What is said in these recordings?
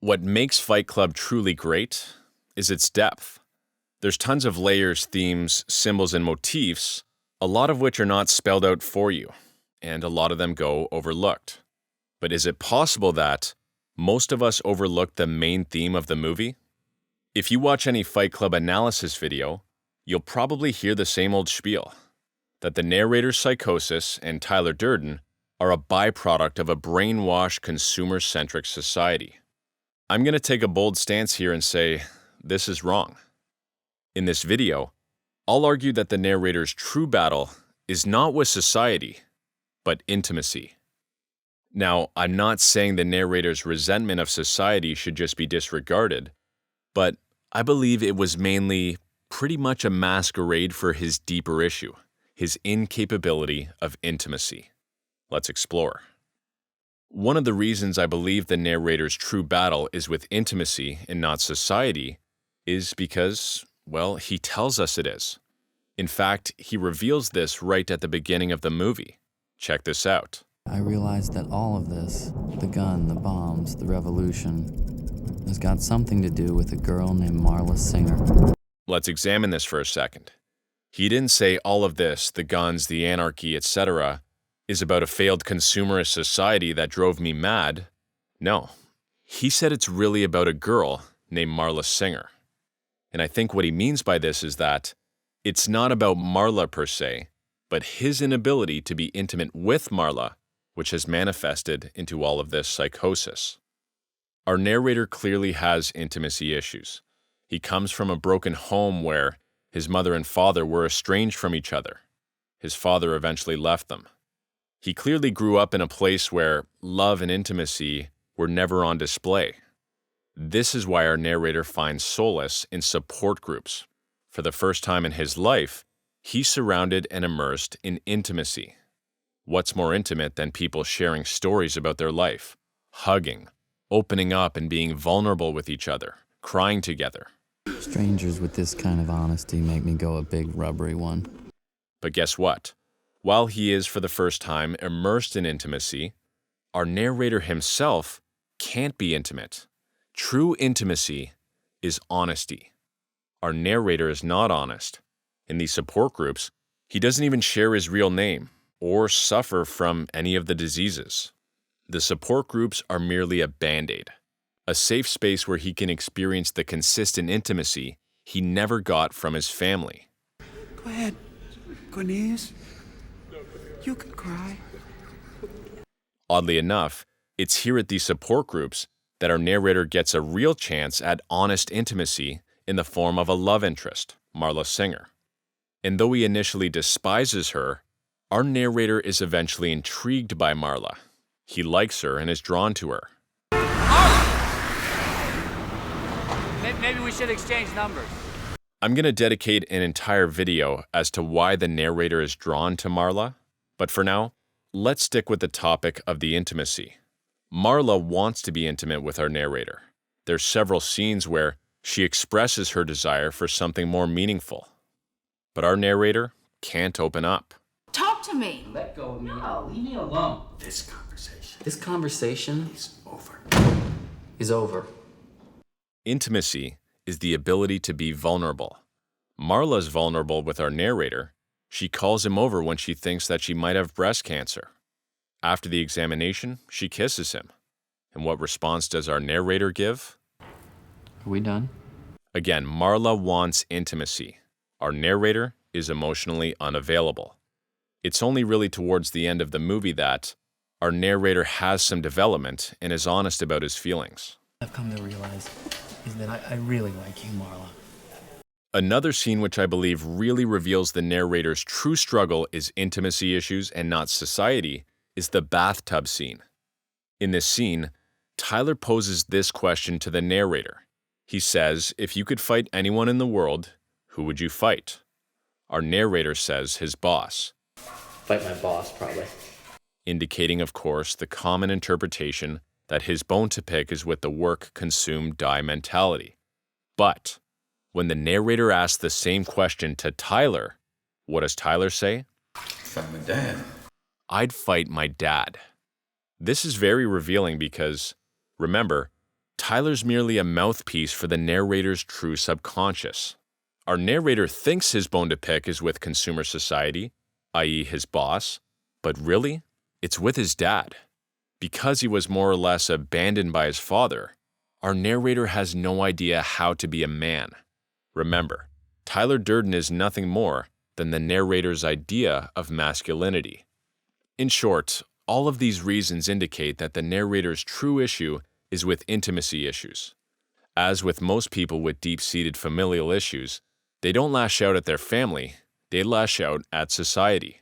What makes Fight Club truly great is its depth. There's tons of layers, themes, symbols, and motifs, a lot of which are not spelled out for you, and a lot of them go overlooked. But is it possible that most of us overlook the main theme of the movie? If you watch any Fight Club analysis video, you'll probably hear the same old spiel, that the narrator's psychosis and Tyler Durden are a byproduct of a brainwashed, consumer-centric society. I'm going to take a bold stance here and say this is wrong. In this video, I'll argue that the narrator's true battle is not with society, but intimacy. Now, I'm not saying the narrator's resentment of society should just be disregarded, but I believe it was mainly pretty much a masquerade for his deeper issue, his incapability of intimacy. Let's explore. One of the reasons I believe the narrator's true battle is with intimacy and not society is because, well, he tells us it is. In fact, he reveals this right at the beginning of the movie. Check this out. I realized that all of this, the gun, the bombs, the revolution, has got something to do with a girl named Marla Singer. Let's examine this for a second. He didn't say all of this, the guns, the anarchy, etc., is about a failed consumerist society that drove me mad. No, he said it's really about a girl named Marla Singer. And I think what he means by this is that it's not about Marla per se, but his inability to be intimate with Marla, which has manifested into all of this psychosis. Our narrator clearly has intimacy issues. He comes from a broken home where his mother and father were estranged from each other. His father eventually left them. He clearly grew up in a place where love and intimacy were never on display. This is why our narrator finds solace in support groups. For the first time in his life, he's surrounded and immersed in intimacy. What's more intimate than people sharing stories about their life, hugging, opening up and being vulnerable with each other, crying together? Strangers with this kind of honesty make me go a big rubbery one. But guess what? While he is for the first time immersed in intimacy, our narrator himself can't be intimate. True intimacy is honesty. Our narrator is not honest. In these support groups, he doesn't even share his real name or suffer from any of the diseases. The support groups are merely a band-aid, a safe space where he can experience the consistent intimacy he never got from his family. Go ahead, Cornelius. You can cry. Oddly enough, it's here at these support groups that our narrator gets a real chance at honest intimacy in the form of a love interest, Marla Singer. And though he initially despises her, our narrator is eventually intrigued by Marla. He likes her and is drawn to her. Maybe we should exchange numbers. I'm going to dedicate an entire video as to why the narrator is drawn to Marla, but for now, let's stick with the topic of the intimacy. Marla wants to be intimate with our narrator. There's several scenes where she expresses her desire for something more meaningful. But our narrator can't open up. Talk to me. Let go of me. No. Leave me alone. This conversation This conversation is over. is over. Intimacy is the ability to be vulnerable. Marla's vulnerable with our narrator. She calls him over when she thinks that she might have breast cancer. After the examination, she kisses him. And what response does our narrator give? Are we done? Again, Marla wants intimacy. Our narrator is emotionally unavailable. It's only really towards the end of the movie that our narrator has some development and is honest about his feelings. I've come to realize is that I really like you, Marla. Another scene which I believe really reveals the narrator's true struggle is intimacy issues and not society is the bathtub scene. In this scene, Tyler poses this question to the narrator. He says, if you could fight anyone in the world, who would you fight? Our narrator says his boss. Fight my boss, probably. Indicating, of course, the common interpretation that his bone to pick is with the work, consume, die mentality. But when the narrator asks the same question to Tyler, what does Tyler say? Fight my dad. I'd fight my dad. This is very revealing because, remember, Tyler's merely a mouthpiece for the narrator's true subconscious. Our narrator thinks his bone to pick is with consumer society, i.e., his boss, but really, it's with his dad. Because he was more or less abandoned by his father, our narrator has no idea how to be a man. Remember, Tyler Durden is nothing more than the narrator's idea of masculinity. In short, all of these reasons indicate that the narrator's true issue is with intimacy issues. As with most people with deep-seated familial issues, they don't lash out at their family, they lash out at society,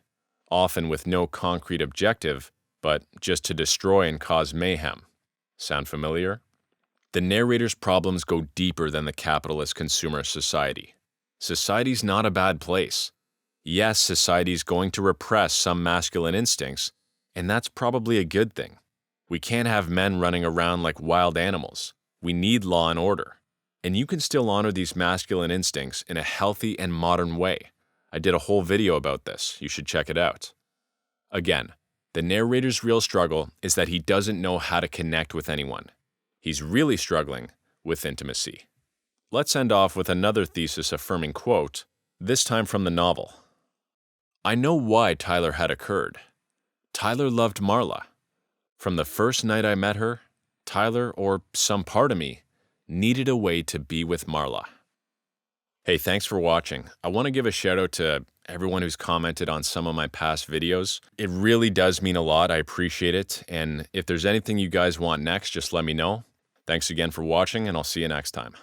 often with no concrete objective, but just to destroy and cause mayhem. Sound familiar? The narrator's problems go deeper than the capitalist consumer society. Society's not a bad place. Yes, society's going to repress some masculine instincts, and that's probably a good thing. We can't have men running around like wild animals. We need law and order. And you can still honor these masculine instincts in a healthy and modern way. I did a whole video about this. You should check it out. Again, the narrator's real struggle is that he doesn't know how to connect with anyone. He's really struggling with intimacy. Let's end off with another thesis-affirming quote, this time from the novel. I know why Tyler had occurred. Tyler loved Marla. From the first night I met her, Tyler, or some part of me, needed a way to be with Marla. Hey, thanks for watching. I want to give a shout out to everyone who's commented on some of my past videos. It really does mean a lot. I appreciate it. And if there's anything you guys want next, just let me know. Thanks again for watching, and I'll see you next time.